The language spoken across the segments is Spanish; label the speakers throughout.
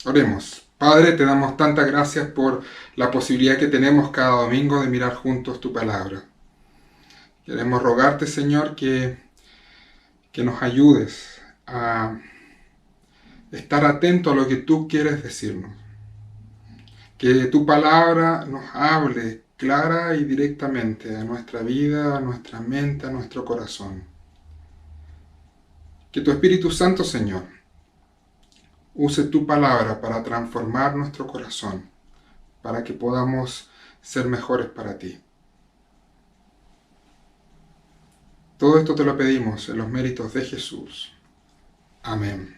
Speaker 1: Oremos. Padre, te damos tantas gracias por la posibilidad que tenemos cada domingo de mirar juntos tu palabra. Queremos rogarte, Señor, que nos ayudes a estar atentos a lo que tú quieres decirnos. Que tu palabra nos hable clara y directamente a nuestra vida, a nuestra mente, a nuestro corazón. Que tu Espíritu Santo, Señor, use tu palabra para transformar nuestro corazón, para que podamos ser mejores para ti. Todo esto te lo pedimos en los méritos de Jesús. Amén.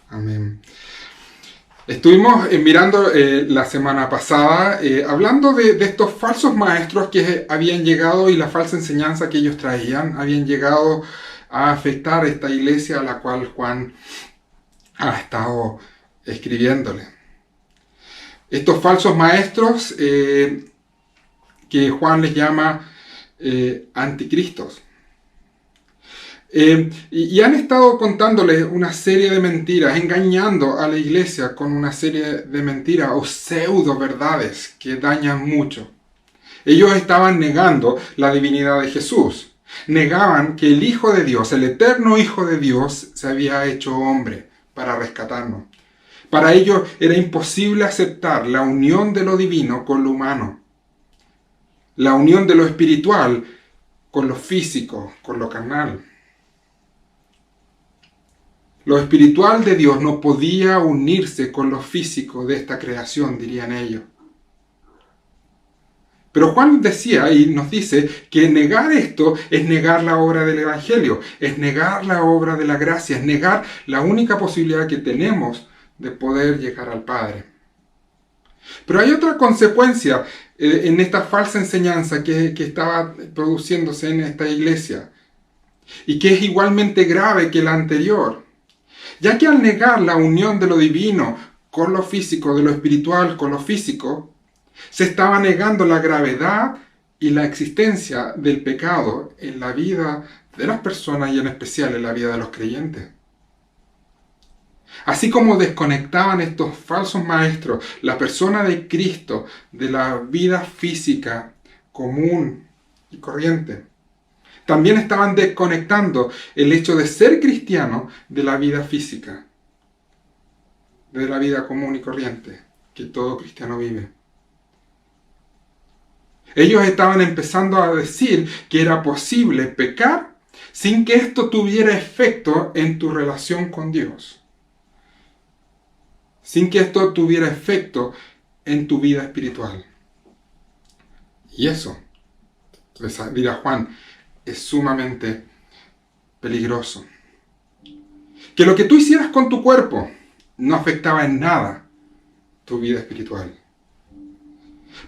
Speaker 1: Amén. Estuvimos mirando la semana pasada, hablando de estos falsos maestros que habían llegado y la falsa enseñanza que ellos traían, habían llegado a afectar esta iglesia a la cual Juan ha estado escribiéndole. Estos falsos maestros que Juan les llama anticristos. Y han estado contándoles una serie de mentiras, engañando a la iglesia con una serie de mentiras o pseudo verdades que dañan mucho. Ellos estaban negando la divinidad de Jesús. Negaban que el Hijo de Dios, el eterno Hijo de Dios, se había hecho hombre para rescatarnos. Para ellos era imposible aceptar la unión de lo divino con lo humano. La unión de lo espiritual con lo físico, con lo carnal. Lo espiritual de Dios no podía unirse con lo físico de esta creación, dirían ellos. Pero Juan decía y nos dice que negar esto es negar la obra del Evangelio, es negar la obra de la gracia, es negar la única posibilidad que tenemos de poder llegar al Padre. Pero hay otra consecuencia en esta falsa enseñanza que estaba produciéndose en esta iglesia y que es igualmente grave que la anterior. Ya que al negar la unión de lo divino con lo físico, de lo espiritual con lo físico, se estaba negando la gravedad y la existencia del pecado en la vida de las personas y en especial en la vida de los creyentes. Así como desconectaban estos falsos maestros la persona de Cristo de la vida física común y corriente, también estaban desconectando el hecho de ser cristiano de la vida física, de la vida común y corriente que todo cristiano vive. Ellos estaban empezando a decir que era posible pecar sin que esto tuviera efecto en tu relación con Dios, sin que esto tuviera efecto en tu vida espiritual. Y eso, les dirá Juan, es sumamente peligroso. Que lo que tú hicieras con tu cuerpo no afectaba en nada tu vida espiritual.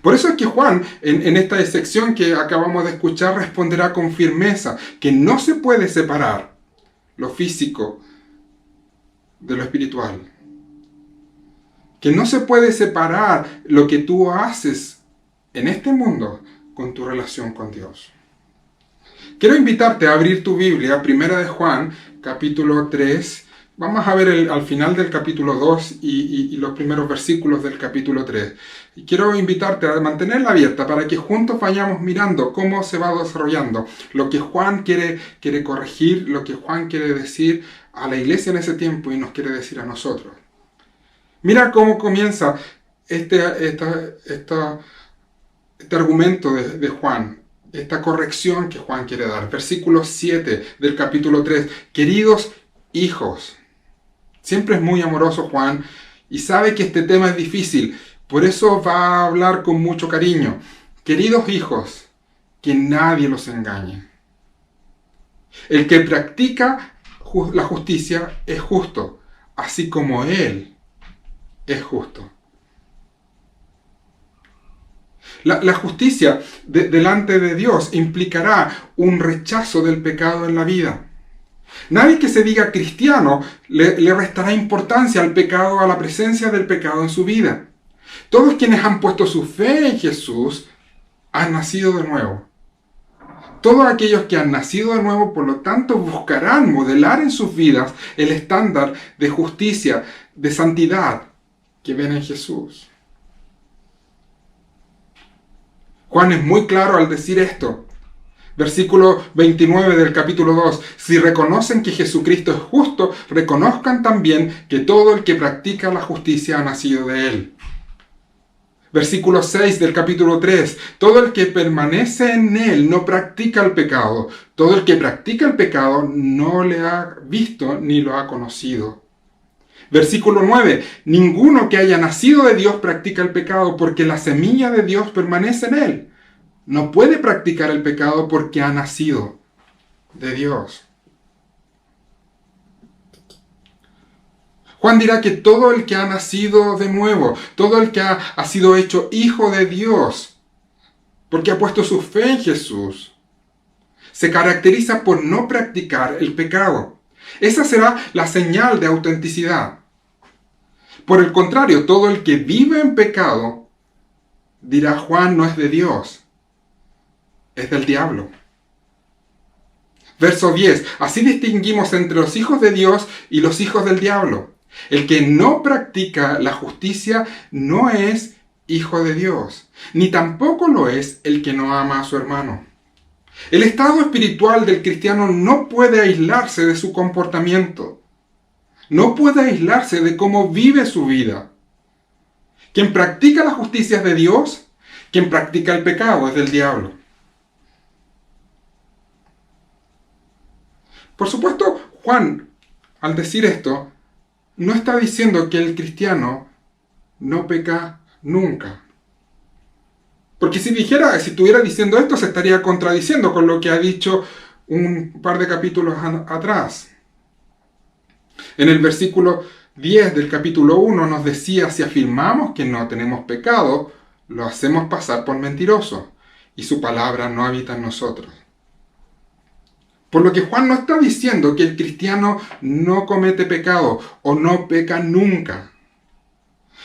Speaker 1: Por eso es que Juan, en esta sección que acabamos de escuchar, responderá con firmeza que no se puede separar lo físico de lo espiritual. Que no se puede separar lo que tú haces en este mundo con tu relación con Dios. Quiero invitarte a abrir tu Biblia, Primera de Juan, capítulo 3. Vamos a ver al final del capítulo 2 y los primeros versículos del capítulo 3. Y quiero invitarte a mantenerla abierta para que juntos vayamos mirando cómo se va desarrollando lo que Juan quiere corregir, lo que Juan quiere decir a la iglesia en ese tiempo y nos quiere decir a nosotros. Mira cómo comienza este argumento de Juan. Esta corrección que Juan quiere dar. Versículo 7 del capítulo 3. Queridos hijos. Siempre es muy amoroso Juan y sabe que este tema es difícil. Por eso va a hablar con mucho cariño. Queridos hijos, que nadie los engañe. El que practica la justicia es justo, así como Él es justo. La justicia delante de Dios implicará un rechazo del pecado en la vida. Nadie que se diga cristiano le restará importancia al pecado, a la presencia del pecado en su vida. Todos quienes han puesto su fe en Jesús han nacido de nuevo. Todos aquellos que han nacido de nuevo, por lo tanto, buscarán modelar en sus vidas el estándar de justicia, de santidad que ven en Jesús. Juan es muy claro al decir esto. Versículo 29 del capítulo 2. Si reconocen que Jesucristo es justo, reconozcan también que todo el que practica la justicia ha nacido de Él. Versículo 6 del capítulo 3. Todo el que permanece en Él no practica el pecado. Todo el que practica el pecado no le ha visto ni lo ha conocido. Versículo 9. Ninguno que haya nacido de Dios practica el pecado porque la semilla de Dios permanece en Él. No puede practicar el pecado porque ha nacido de Dios. Juan dirá que todo el que ha nacido de nuevo, todo el que ha sido hecho hijo de Dios, porque ha puesto su fe en Jesús, se caracteriza por no practicar el pecado. Esa será la señal de autenticidad. Por el contrario, todo el que vive en pecado, dirá Juan, no es de Dios. Es del diablo. Verso 10. Así distinguimos entre los hijos de Dios y los hijos del diablo. El que no practica la justicia no es hijo de Dios, ni tampoco lo es el que no ama a su hermano. El estado espiritual del cristiano no puede aislarse de su comportamiento. No puede aislarse de cómo vive su vida. Quien practica la justicia es de Dios, quien practica el pecado es del diablo. Por supuesto, Juan, al decir esto, no está diciendo que el cristiano no peca nunca. Porque si estuviera diciendo esto, se estaría contradiciendo con lo que ha dicho un par de capítulos atrás. En el versículo 10 del capítulo 1 nos decía, si afirmamos que no tenemos pecado, lo hacemos pasar por mentiroso, y su palabra no habita en nosotros. Por lo que Juan no está diciendo que el cristiano no comete pecado o no peca nunca.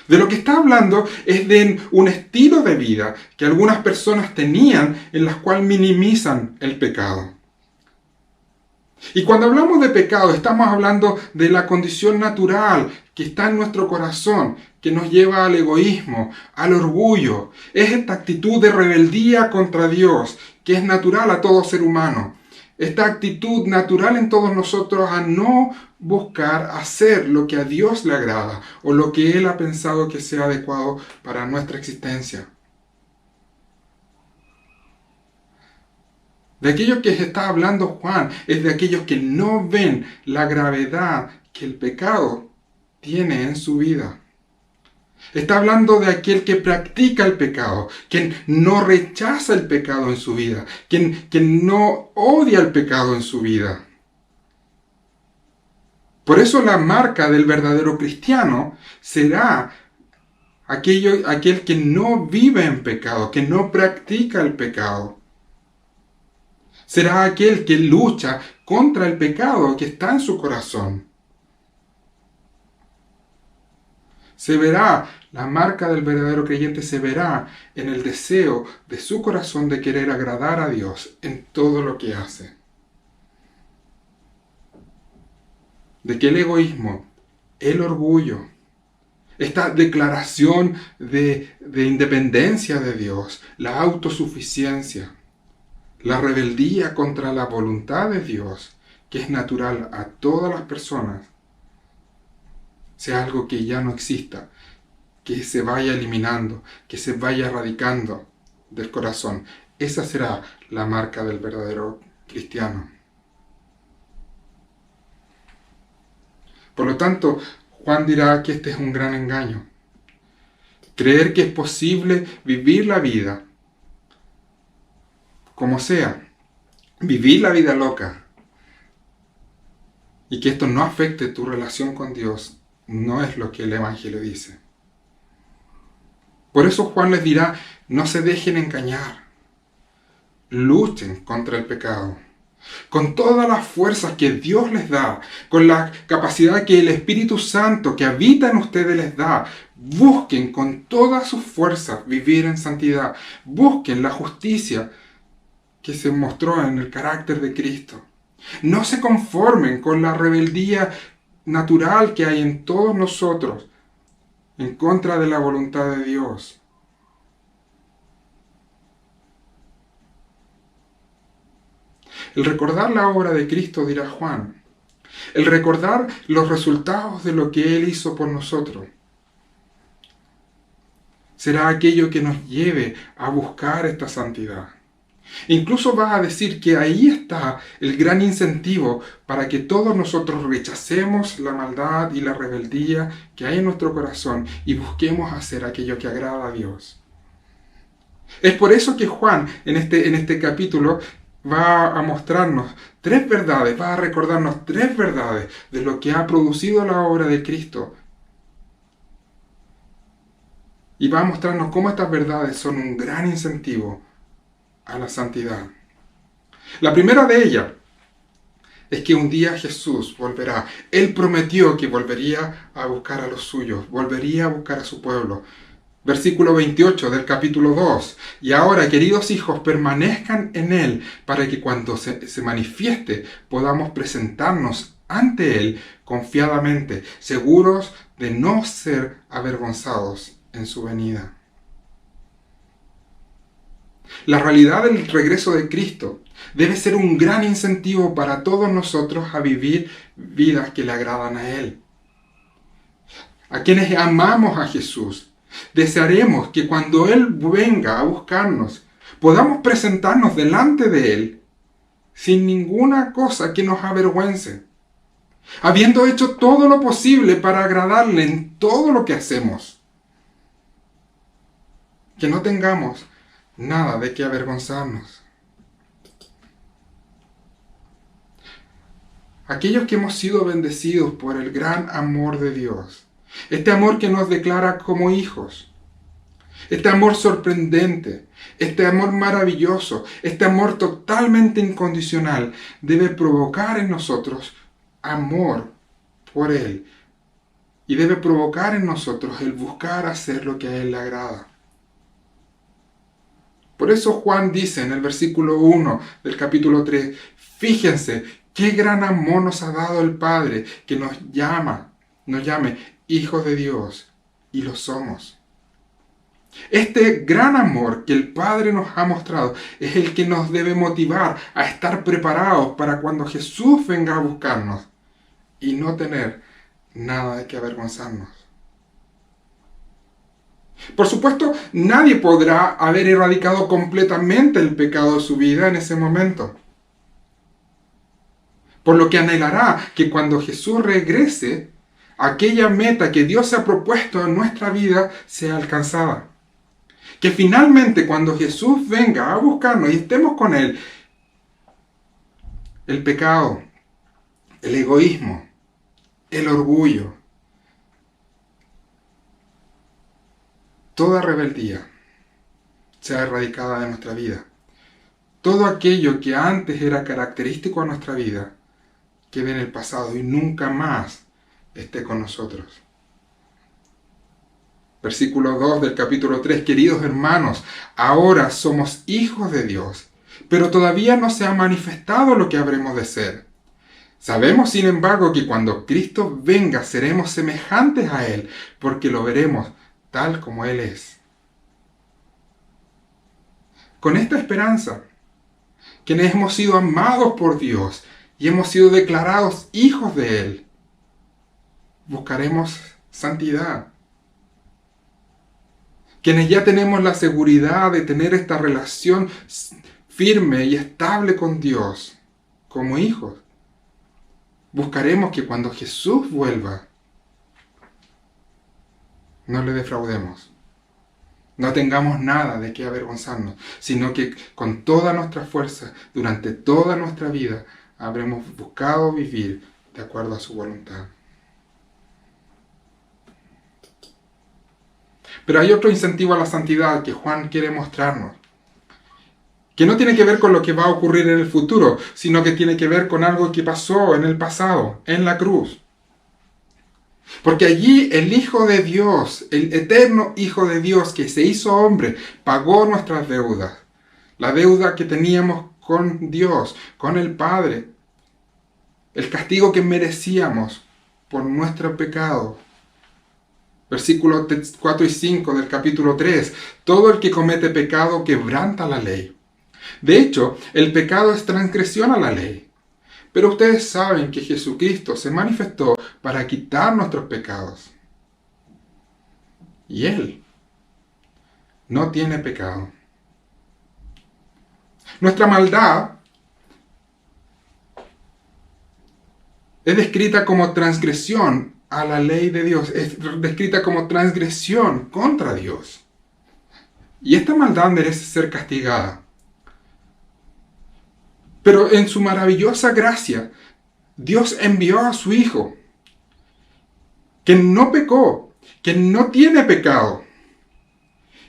Speaker 1: De lo que está hablando es de un estilo de vida que algunas personas tenían en las cuales minimizan el pecado. Y cuando hablamos de pecado estamos hablando de la condición natural que está en nuestro corazón, que nos lleva al egoísmo, al orgullo. Es esta actitud de rebeldía contra Dios que es natural a todo ser humano. Esta actitud natural en todos nosotros a no buscar hacer lo que a Dios le agrada o lo que Él ha pensado que sea adecuado para nuestra existencia. De aquellos que está hablando Juan es de aquellos que no ven la gravedad que el pecado tiene en su vida. Está hablando de aquel que practica el pecado, quien no rechaza el pecado en su vida, quien no odia el pecado en su vida. Por eso la marca del verdadero cristiano será aquel que no vive en pecado, que no practica el pecado. Será aquel que lucha contra el pecado que está en su corazón. Se verá, la marca del verdadero creyente se verá en el deseo de su corazón de querer agradar a Dios en todo lo que hace. De que el egoísmo, el orgullo, esta declaración de independencia de Dios, la autosuficiencia, la rebeldía contra la voluntad de Dios, que es natural a todas las personas, sea algo que ya no exista, que se vaya eliminando, que se vaya erradicando del corazón. Esa será la marca del verdadero cristiano. Por lo tanto, Juan dirá que este es un gran engaño. Creer que es posible vivir la vida como sea, vivir la vida loca, y que esto no afecte tu relación con Dios, no es lo que el Evangelio dice. Por eso Juan les dirá, no se dejen engañar, luchen contra el pecado, con todas las fuerzas que Dios les da, con la capacidad que el Espíritu Santo que habita en ustedes les da. Busquen con todas sus fuerzas vivir en santidad, busquen la justicia que se mostró en el carácter de Cristo. No se conformen con la rebeldía natural que hay en todos nosotros en contra de la voluntad de Dios. El recordar la obra de Cristo, dirá Juan, el recordar los resultados de lo que Él hizo por nosotros, será aquello que nos lleve a buscar esta santidad. Incluso va a decir que ahí está el gran incentivo para que todos nosotros rechacemos la maldad y la rebeldía que hay en nuestro corazón y busquemos hacer aquello que agrada a Dios. Es por eso que Juan en este capítulo va a mostrarnos tres verdades, va a recordarnos tres verdades de lo que ha producido la obra de Cristo. Y va a mostrarnos cómo estas verdades son un gran incentivo a la santidad. La primera de ellas es que un día Jesús volverá. Él prometió que volvería a buscar a los suyos, volvería a buscar a su pueblo. Versículo 28 del capítulo 2. Y ahora, queridos hijos, permanezcan en Él para que cuando se manifieste podamos presentarnos ante Él confiadamente, seguros de no ser avergonzados en su venida. La realidad del regreso de Cristo debe ser un gran incentivo para todos nosotros a vivir vidas que le agradan a Él. A quienes amamos a Jesús, desearemos que cuando Él venga a buscarnos, podamos presentarnos delante de Él sin ninguna cosa que nos avergüence, habiendo hecho todo lo posible para agradarle en todo lo que hacemos. Que no tengamos nada de qué avergonzarnos. Aquellos que hemos sido bendecidos por el gran amor de Dios, este amor que nos declara como hijos, este amor sorprendente, este amor maravilloso, este amor totalmente incondicional, debe provocar en nosotros amor por Él y debe provocar en nosotros el buscar hacer lo que a Él le agrada. Por eso Juan dice en el versículo 1 del capítulo 3, fíjense qué gran amor nos ha dado el Padre, que nos llame hijos de Dios, y lo somos. Este gran amor que el Padre nos ha mostrado es el que nos debe motivar a estar preparados para cuando Jesús venga a buscarnos y no tener nada de qué avergonzarnos. Por supuesto, nadie podrá haber erradicado completamente el pecado de su vida en ese momento. Por lo que anhelará que cuando Jesús regrese, aquella meta que Dios se ha propuesto en nuestra vida sea alcanzada. Que finalmente cuando Jesús venga a buscarnos y estemos con Él, el pecado, el egoísmo, el orgullo, toda rebeldía sea erradicada de nuestra vida. Todo aquello que antes era característico a nuestra vida quede en el pasado y nunca más esté con nosotros. Versículo 2 del capítulo 3. Queridos hermanos, ahora somos hijos de Dios, pero todavía no se ha manifestado lo que habremos de ser. Sabemos, sin embargo, que cuando Cristo venga seremos semejantes a Él, porque lo veremos tal como Él es. Con esta esperanza, quienes hemos sido amados por Dios y hemos sido declarados hijos de Él, buscaremos santidad. Quienes ya tenemos la seguridad de tener esta relación firme y estable con Dios como hijos, buscaremos que cuando Jesús vuelva, no le defraudemos. No tengamos nada de qué avergonzarnos, sino que con toda nuestra fuerza, durante toda nuestra vida, habremos buscado vivir de acuerdo a su voluntad. Pero hay otro incentivo a la santidad que Juan quiere mostrarnos, que no tiene que ver con lo que va a ocurrir en el futuro, sino que tiene que ver con algo que pasó en el pasado, en la cruz. Porque allí el Hijo de Dios, el eterno Hijo de Dios que se hizo hombre, pagó nuestras deudas. La deuda que teníamos con Dios, con el Padre. El castigo que merecíamos por nuestro pecado. Versículos 4 y 5 del capítulo 3. Todo el que comete pecado quebranta la ley. De hecho, el pecado es transgresión a la ley. Pero ustedes saben que Jesucristo se manifestó para quitar nuestros pecados. Y Él no tiene pecado. Nuestra maldad es descrita como transgresión a la ley de Dios. Es descrita como transgresión contra Dios. Y esta maldad merece ser castigada. Pero en su maravillosa gracia, Dios envió a su Hijo, que no pecó, que no tiene pecado.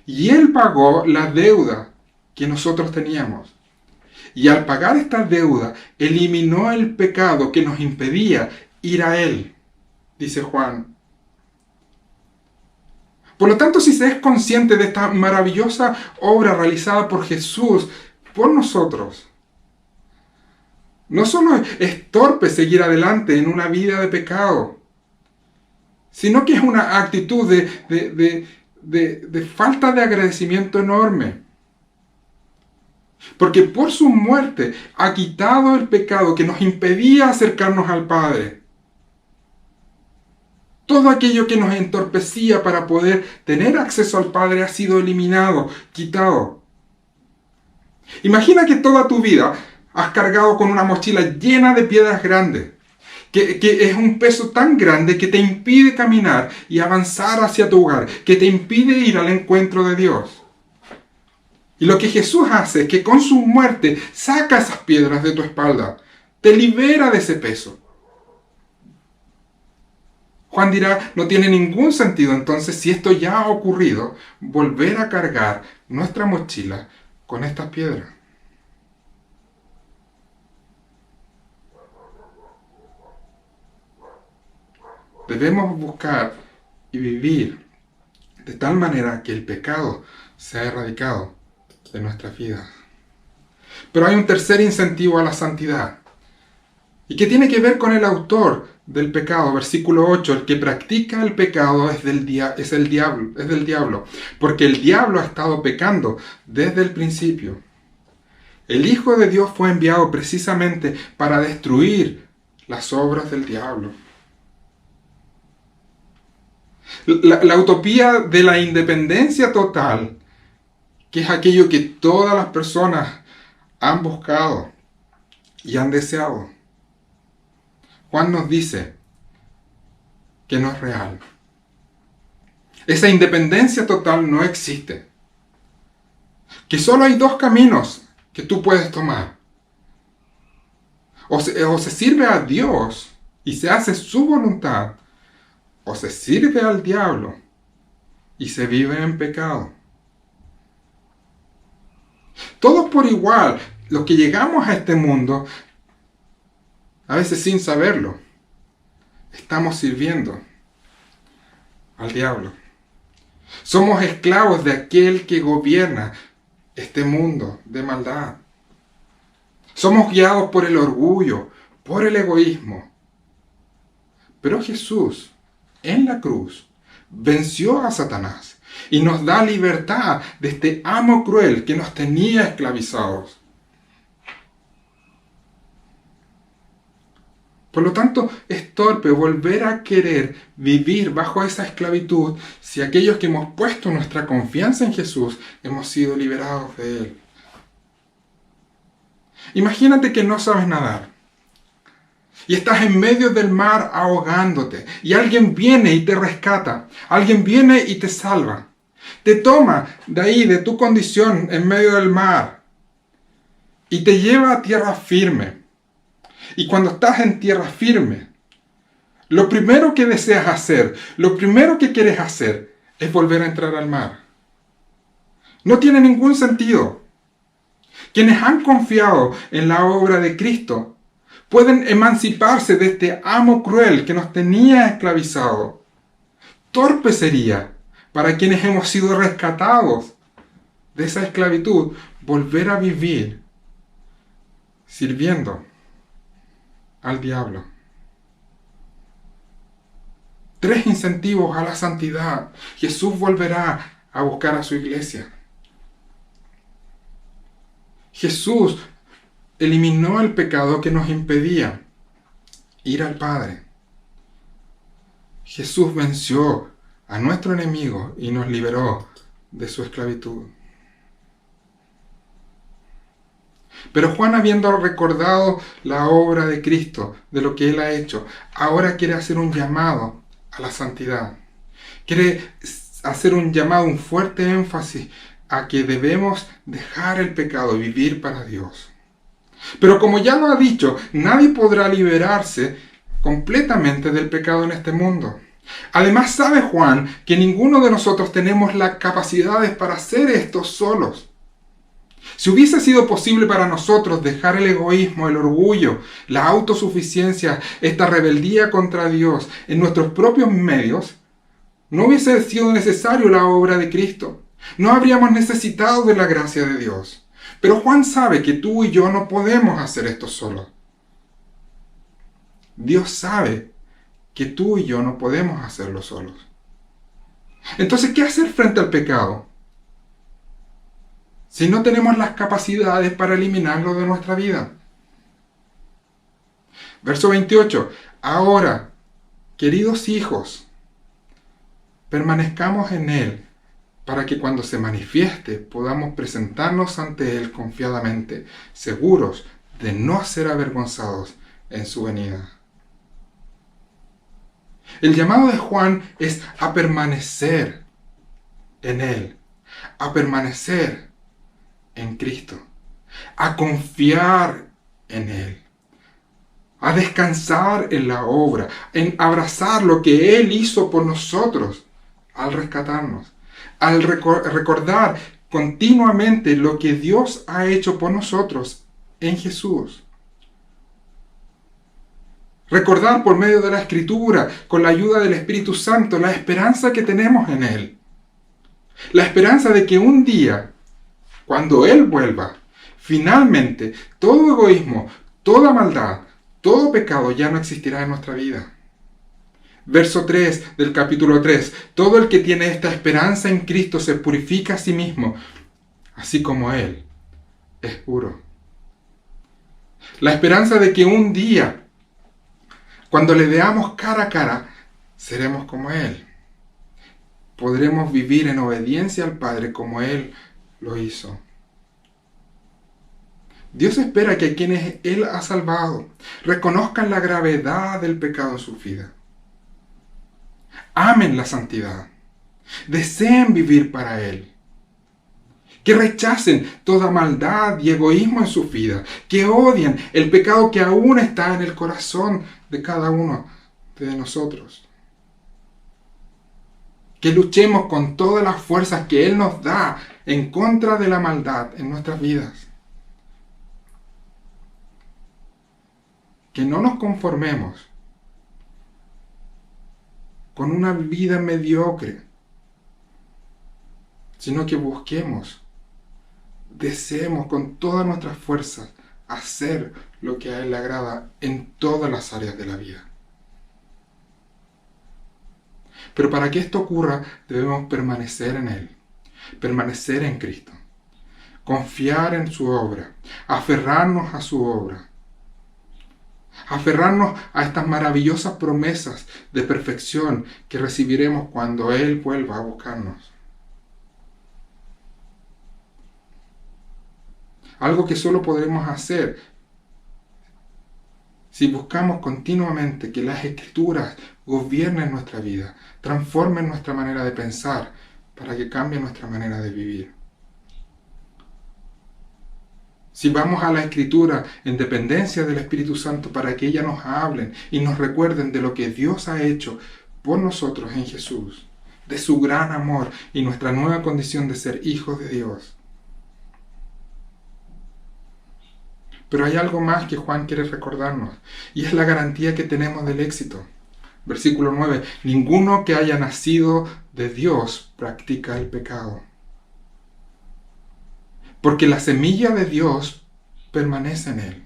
Speaker 1: Y Él pagó la deuda que nosotros teníamos. Y al pagar esta deuda, eliminó el pecado que nos impedía ir a Él, dice Juan. Por lo tanto, si se es consciente de esta maravillosa obra realizada por Jesús, por nosotros, no solo es torpe seguir adelante en una vida de pecado, sino que es una actitud de falta de agradecimiento enorme. Porque por su muerte ha quitado el pecado que nos impedía acercarnos al Padre. Todo aquello que nos entorpecía para poder tener acceso al Padre ha sido eliminado, quitado. Imagina que toda tu vida has cargado con una mochila llena de piedras grandes, que es un peso tan grande que te impide caminar y avanzar hacia tu hogar, que te impide ir al encuentro de Dios. Y lo que Jesús hace es que con su muerte saca esas piedras de tu espalda, te libera de ese peso. Juan dirá, no tiene ningún sentido entonces, si esto ya ha ocurrido, volver a cargar nuestra mochila con estas piedras. Debemos buscar y vivir de tal manera que el pecado sea erradicado de nuestras vidas. Pero hay un tercer incentivo a la santidad, y que tiene que ver con el autor del pecado. Versículo 8, el que practica el pecado es del diablo, porque el diablo ha estado pecando desde el principio. El Hijo de Dios fue enviado precisamente para destruir las obras del diablo. La utopía de la independencia total, que es aquello que todas las personas han buscado y han deseado. Juan nos dice que no es real. Esa independencia total no existe. Que solo hay dos caminos que tú puedes tomar. O se sirve a Dios y se hace su voluntad, o se sirve al diablo y se vive en pecado. Todos por igual, los que llegamos a este mundo, a veces sin saberlo, estamos sirviendo al diablo. Somos esclavos de aquel que gobierna este mundo de maldad. Somos guiados por el orgullo, por el egoísmo. Pero Jesús, en la cruz, venció a Satanás y nos da libertad de este amo cruel que nos tenía esclavizados. Por lo tanto, es torpe volver a querer vivir bajo esa esclavitud si aquellos que hemos puesto nuestra confianza en Jesús hemos sido liberados de Él. Imagínate que no sabes nadar y estás en medio del mar ahogándote y alguien viene y te rescata, alguien viene y te salva, te toma de ahí, de tu condición en medio del mar y te lleva a tierra firme. Y cuando estás en tierra firme, lo primero que deseas hacer, lo primero que quieres hacer es volver a entrar al mar. No tiene ningún sentido. Quienes han confiado en la obra de Cristo pueden emanciparse de este amo cruel que nos tenía esclavizados. Torpe sería para quienes hemos sido rescatados de esa esclavitud volver a vivir sirviendo al diablo. 3 incentivos a la santidad. Jesús volverá a buscar a su iglesia. Jesús eliminó el pecado que nos impedía ir al Padre. Jesús venció a nuestro enemigo y nos liberó de su esclavitud. Pero Juan, habiendo recordado la obra de Cristo, de lo que Él ha hecho, ahora quiere hacer un llamado a la santidad. Quiere hacer un llamado, un fuerte énfasis a que debemos dejar el pecado y vivir para Dios. Pero como ya lo ha dicho, nadie podrá liberarse completamente del pecado en este mundo. Además, sabe Juan que ninguno de nosotros tenemos las capacidades para hacer esto solos. Si hubiese sido posible para nosotros dejar el egoísmo, el orgullo, la autosuficiencia, esta rebeldía contra Dios en nuestros propios medios, no hubiese sido necesario la obra de Cristo. No habríamos necesitado de la gracia de Dios. Pero Juan sabe que tú y yo no podemos hacer esto solos. Dios sabe que tú y yo no podemos hacerlo solos. Entonces, ¿qué hacer frente al pecado? Si no tenemos las capacidades para eliminarlo de nuestra vida. Verso 28. Ahora, queridos hijos, permanezcamos en Él, para que cuando se manifieste podamos presentarnos ante Él confiadamente, seguros de no ser avergonzados en su venida. El llamado de Juan es a permanecer en Él, a permanecer en Cristo, a confiar en Él, a descansar en la obra, en abrazar lo que Él hizo por nosotros al rescatarnos, al recordar continuamente lo que Dios ha hecho por nosotros en Jesús. Recordar por medio de la Escritura, con la ayuda del Espíritu Santo, la esperanza que tenemos en Él. La esperanza de que un día, cuando Él vuelva, finalmente todo egoísmo, toda maldad, todo pecado ya no existirá en nuestra vida. Verso 3 del capítulo 3. Todo el que tiene esta esperanza en Cristo se purifica a sí mismo, así como Él es puro. La esperanza de que un día, cuando le veamos cara a cara, seremos como Él. Podremos vivir en obediencia al Padre como Él lo hizo. Dios espera que quienes Él ha salvado reconozcan la gravedad del pecado en su vida. Amen la santidad. Deseen vivir para Él. Que rechacen toda maldad y egoísmo en su vida. Que odien el pecado que aún está en el corazón de cada uno de nosotros. Que luchemos con todas las fuerzas que Él nos da en contra de la maldad en nuestras vidas. Que no nos conformemos con una vida mediocre, sino que busquemos, deseemos con todas nuestras fuerzas hacer lo que a Él le agrada en todas las áreas de la vida. Pero para que esto ocurra, debemos permanecer en Él, permanecer en Cristo, confiar en su obra, aferrarnos a su obra, aferrarnos a estas maravillosas promesas de perfección que recibiremos cuando Él vuelva a buscarnos. Algo que solo podremos hacer si buscamos continuamente que las Escrituras gobiernen nuestra vida, transformen nuestra manera de pensar para que cambie nuestra manera de vivir. Si vamos a la Escritura en dependencia del Espíritu Santo para que ella nos hablen y nos recuerden de lo que Dios ha hecho por nosotros en Jesús, de su gran amor y nuestra nueva condición de ser hijos de Dios. Pero hay algo más que Juan quiere recordarnos, y es la garantía que tenemos del éxito. Versículo 9. Ninguno que haya nacido de Dios practica el pecado. Porque la semilla de Dios permanece en él.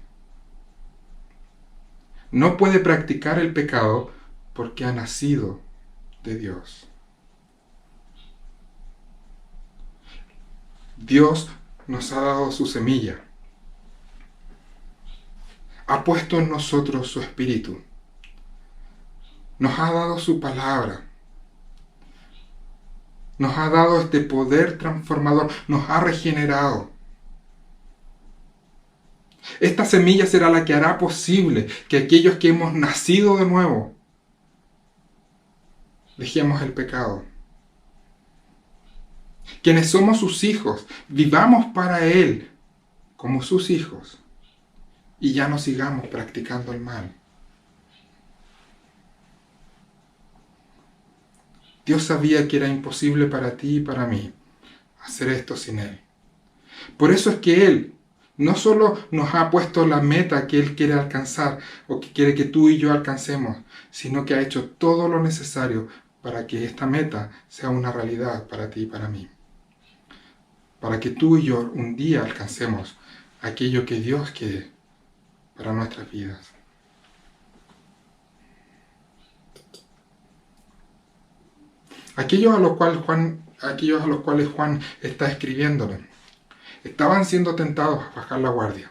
Speaker 1: no puede practicar el pecado porque ha nacido de Dios. Dios nos ha dado su semilla. Ha puesto en nosotros su espíritu. Nos ha dado su palabra. Nos ha dado este poder transformador. Nos ha regenerado. Esta semilla será la que hará posible que aquellos que hemos nacido de nuevo dejemos el pecado. Quienes somos sus hijos, vivamos para Él como sus hijos y ya no sigamos practicando el mal. Dios sabía que era imposible para ti y para mí hacer esto sin Él. Por eso es que Él no solo nos ha puesto la meta que Él quiere alcanzar o que quiere que tú y yo alcancemos, sino que ha hecho todo lo necesario para que esta meta sea una realidad para ti y para mí. Para que tú y yo un día alcancemos aquello que Dios quiere para nuestras vidas. Aquellos a los cuales Juan está escribiéndole, estaban siendo tentados a bajar la guardia.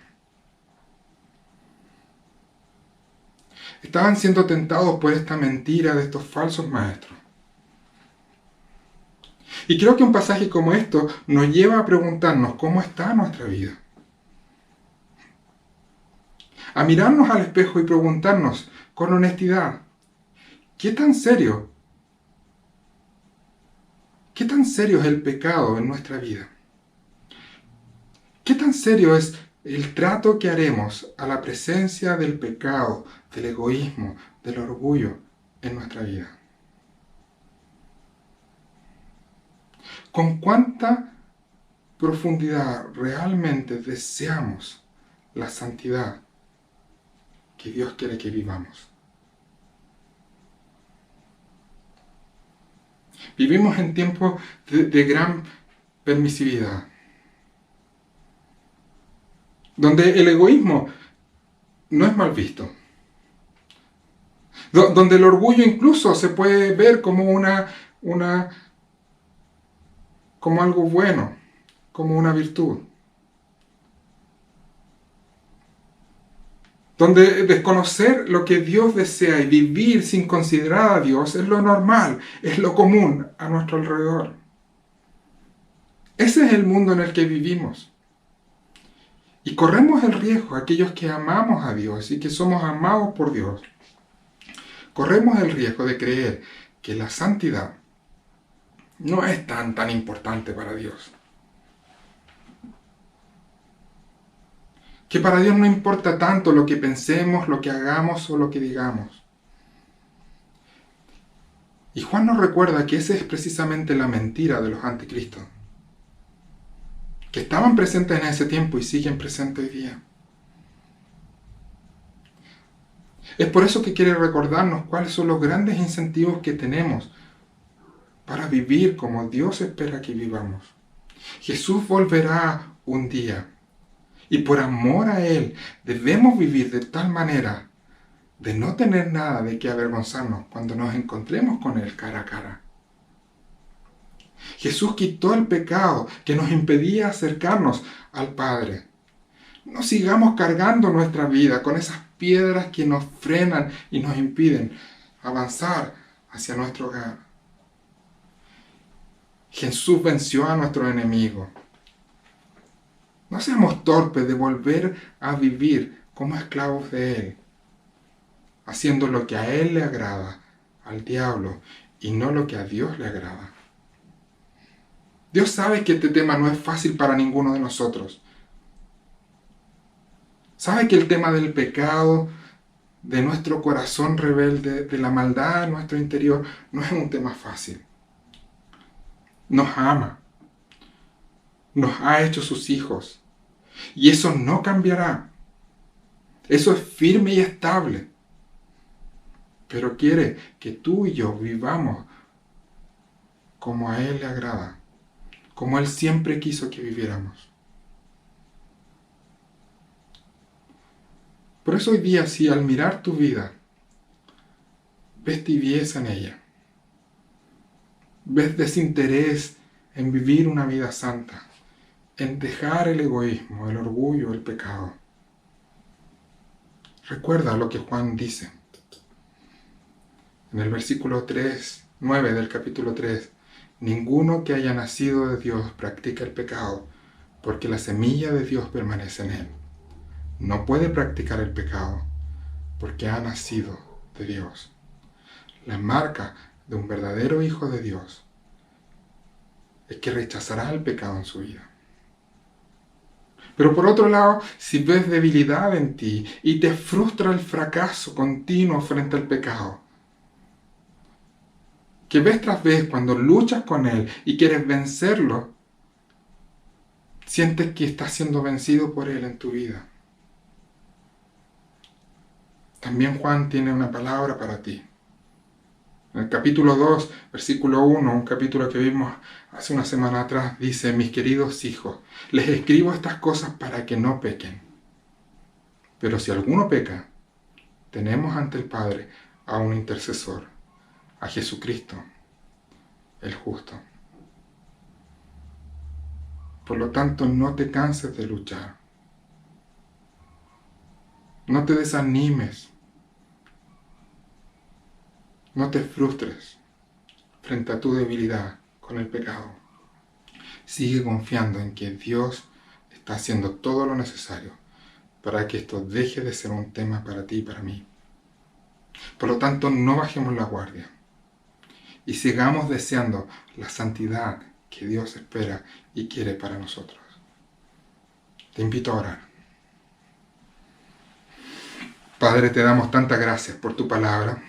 Speaker 1: Estaban siendo tentados por esta mentira de estos falsos maestros. Y creo que un pasaje como esto nos lleva a preguntarnos cómo está nuestra vida. A mirarnos al espejo y preguntarnos con honestidad, ¿qué tan serio es el pecado en nuestra vida? ¿Qué tan serio es el trato que haremos a la presencia del pecado, del egoísmo, del orgullo en nuestra vida? ¿Con cuánta profundidad realmente deseamos la santidad que Dios quiere que vivamos? Vivimos en tiempos de gran permisividad, donde el egoísmo no es mal visto, donde el orgullo incluso se puede ver como como algo bueno, como una virtud, donde desconocer lo que Dios desea y vivir sin considerar a Dios es lo normal, es lo común a nuestro alrededor. Ese es el mundo en el que vivimos. Y corremos el riesgo, aquellos que amamos a Dios y que somos amados por Dios, corremos el riesgo de creer que la santidad no es tan importante para Dios. Que para Dios no importa tanto lo que pensemos, lo que hagamos o lo que digamos. Y Juan nos recuerda que esa es precisamente la mentira de los anticristos, que estaban presentes en ese tiempo y siguen presentes hoy día. Es por eso que quiere recordarnos cuáles son los grandes incentivos que tenemos para vivir como Dios espera que vivamos. Jesús volverá un día y por amor a Él debemos vivir de tal manera de no tener nada de qué avergonzarnos cuando nos encontremos con Él cara a cara. Jesús quitó el pecado que nos impedía acercarnos al Padre. No sigamos cargando nuestra vida con esas piedras que nos frenan y nos impiden avanzar hacia nuestro hogar. Jesús venció a nuestro enemigo. No seamos torpes de volver a vivir como esclavos de Él, haciendo lo que a Él le agrada, al diablo, y no lo que a Dios le agrada. Dios sabe que este tema no es fácil para ninguno de nosotros. Sabe que el tema del pecado, de nuestro corazón rebelde, de la maldad en nuestro interior, no es un tema fácil. Nos ama. Nos ha hecho sus hijos. Y eso no cambiará. Eso es firme y estable. Pero quiere que tú y yo vivamos como a Él le agrada, como Él siempre quiso que viviéramos. Por eso hoy día, si al mirar tu vida, ves tibieza en ella, ves desinterés en vivir una vida santa, en dejar el egoísmo, el orgullo, el pecado, recuerda lo que Juan dice en el versículo 9 del capítulo 3. Ninguno que haya nacido de Dios practica el pecado, porque la semilla de Dios permanece en él. No puede practicar el pecado, porque ha nacido de Dios. La marca de un verdadero hijo de Dios es que rechazará el pecado en su vida. Pero por otro lado, si ves debilidad en ti y te frustra el fracaso continuo frente al pecado, que vez tras vez cuando luchas con él y quieres vencerlo, sientes que estás siendo vencido por él en tu vida. También Juan tiene una palabra para ti. En el capítulo 2, versículo 1, un capítulo que vimos hace una semana atrás, dice: mis queridos hijos, les escribo estas cosas para que no pequen. Pero si alguno peca, tenemos ante el Padre a un intercesor, a Jesucristo, el justo. Por lo tanto, no te canses de luchar. No te desanimes. No te frustres frente a tu debilidad con el pecado. Sigue confiando en que Dios está haciendo todo lo necesario para que esto deje de ser un tema para ti y para mí. Por lo tanto, no bajemos la guardia y sigamos deseando la santidad que Dios espera y quiere para nosotros. Te invito a orar. Padre, te damos tantas gracias por tu palabra.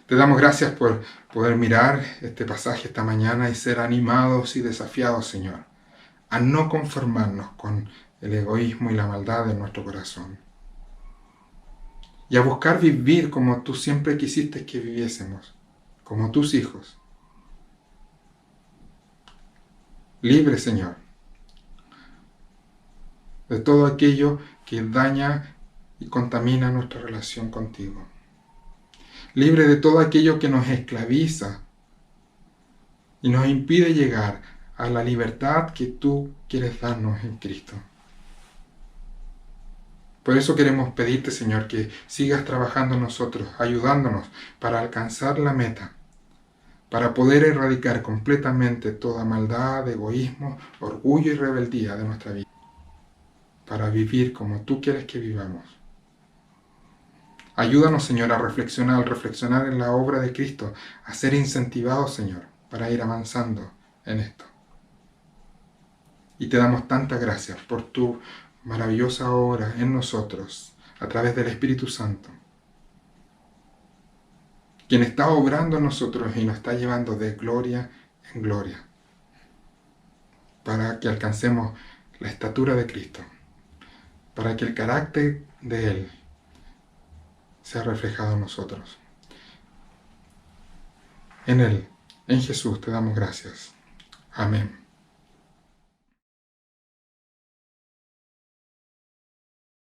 Speaker 1: Te damos gracias por poder mirar este pasaje esta mañana y ser animados y desafiados, Señor, a no conformarnos con el egoísmo y la maldad de nuestro corazón. Y a buscar vivir como tú siempre quisiste que viviésemos, como tus hijos. Libre, Señor, de todo aquello que daña y contamina nuestra relación contigo. Libre de todo aquello que nos esclaviza y nos impide llegar a la libertad que tú quieres darnos en Cristo. Por eso queremos pedirte, Señor, que sigas trabajando en nosotros, ayudándonos para alcanzar la meta, para poder erradicar completamente toda maldad, egoísmo, orgullo y rebeldía de nuestra vida, para vivir como tú quieres que vivamos. Ayúdanos, Señor, a reflexionar, al reflexionar en la obra de Cristo, a ser incentivados, Señor, para ir avanzando en esto. Y te damos tantas gracias por tu maravillosa obra en nosotros, a través del Espíritu Santo, quien está obrando en nosotros y nos está llevando de gloria en gloria, para que alcancemos la estatura de Cristo, para que el carácter de Él sea reflejado en nosotros. En Él, en Jesús, te damos gracias. Amén.